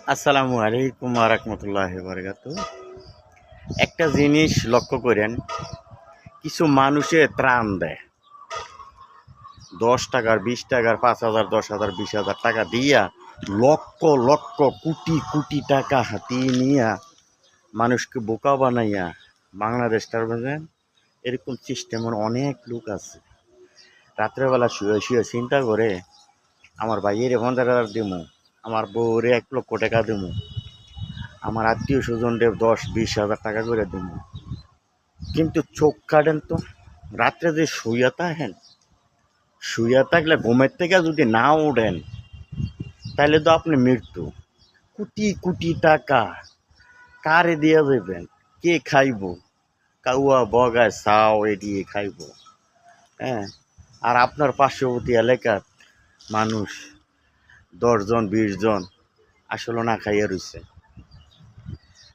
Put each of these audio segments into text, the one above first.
আসসালামু আলাইকুম রাহমাতুল্লাহি ওয়া বারাকাতুহু। একটা জিনিস লক্ষ্য করেন, কিছু মানুষে ত্রাণ দেয় 10 টাকার, 20 টাকার, 5,000, 10,000, 20,000 টাকা দিয়া লক্ষ লক্ষ কোটি কোটি টাকা হাতিয়ে নিয়া মানুষকে বোকা বানাইয়া বাংলাদেশটার বুঝেন এরকম সিস্টেমের অনেক লোক আছে। রাত্রেবেলা শুয়ে শুয়ে চিন্তা করে আমার ভাইয়ের 50,000 দিমু, আমার বউরে 1,00,000 টাকা দিমু, আমার আত্মীয় স্বজনদের 10-20 হাজার টাকা করে দিমু। কিন্তু চোখ কাটেন তো, রাত্রে যে শুইয়া থাকলে ঘুমের থেকে যদি না ওঠেন তাহলে তো আপনি মৃত্যু। কোটি কোটি টাকা কারে দিয়ে দেবেন? কে খাইব? কাউয়া বগায় চাও এড়িয়ে খাইব। হ্যাঁ, আর আপনার পার্শ্ববর্তী এলাকার মানুষ 10 জন 20 জন আসলে না খাইয়া রইছে।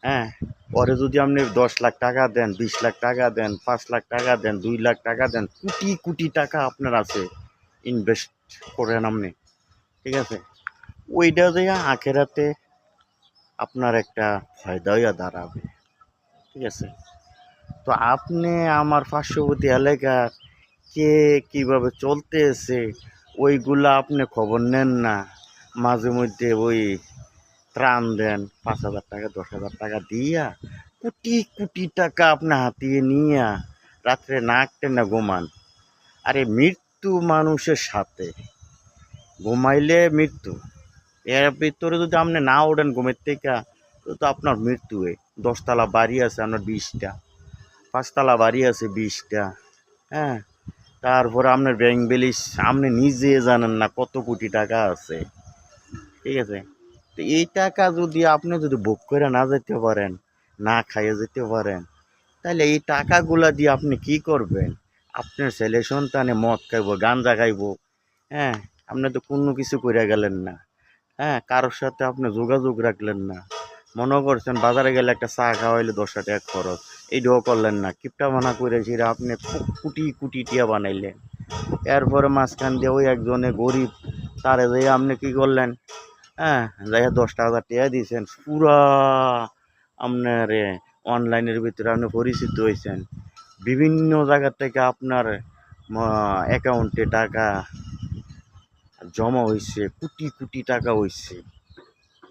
হ্যাঁ, পরে যদি আপনি 10 লাখ টাকা দেন, 20 লাখ টাকা দেন, 5 লাখ টাকা দেন, 2 লাখ টাকা দেন, কোটি কোটি টাকা আপনার আছে, ইনভেস্ট করেন আপনি, ঠিক আছে, ওইটা দিয়ে আখেরাতে আপনার একটা ফায়দা হইয়া দাঁড়াবে, ঠিক আছে। তো আপনি আমার পার্শ্ববর্তী এলাকার কে কিভাবে চলতেছে ওইগুলা আপনি খবর নেন না। মাঝে মধ্যে ওই ত্রাণ দেন 5,000 টাকা, 10,000 টাকা দিয়া কোটি কোটি টাকা আপনি হাতিয়ে নিয়া রাত্রে নাক টেনে ঘুমান। আরে মৃত্যু মানুষের সাথে, ঘুমাইলে মৃত্যু। এর ভিতরে যদি আপনি না ওঠেন ঘুমের থেকে তো আপনার মৃত্যু। 10 তলা বাড়ি আছে আপনার 20টা, 5 তলা বাড়ি আছে 20টা। হ্যাঁ, তারপরে আপনার ব্যাংক ব্যালেন্স আপনি নিজে জানেন না কত কোটি টাকা আছে, ঠিক আছে। তো এই টাকা যদি আপনি যদি ভোগ করে না যেতে পারেন, না খাইয়ে যেতে পারেন, তাহলে এই টাকাগুলা দিয়ে আপনি কি করবেন? আপনার ছেলে সন্তানে মদ খাইব, গাঁজা খাইব। হ্যাঁ, আপনি তো কোনো কিছু করে গেলেন না। হ্যাঁ, কারোর সাথে আপনি যোগাযোগ রাখলেন না। মনে করছেন বাজারে গেলে একটা চা খাওয়াইলে 10 টাকা খরচ, এইটাও করলেন না। কিপটা বানা করে সেটা আপনি কোটি কোটি টিয়া বানাইলেন। এরপরে মাঝখান দিয়ে ওই একজনে গরিব, তারে যেয়ে আপনি কি করলেন? হ্যাঁ, যাইয়া 10,000 টাকা দিয়েছেন, পুরা আপনার অনলাইনের ভিতরে আপনি পরিচিত হয়েছেন। বিভিন্ন জায়গা থেকে আপনার অ্যাকাউন্টে টাকা জমা হয়েছে, কোটি কোটি টাকা হয়েছে।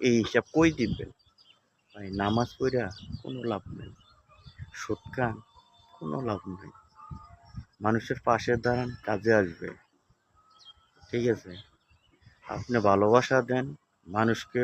এই হিসাব কই দিবেন ভাই? নামাজ পড়া কোনো লাভ নেই, সুদ খান কোনো লাভ নেই। মানুষের পাশে দাঁড়ান, কাজে আসবে, ঠিক আছে। আপনি ভালোবাসা দেন, মানুষকে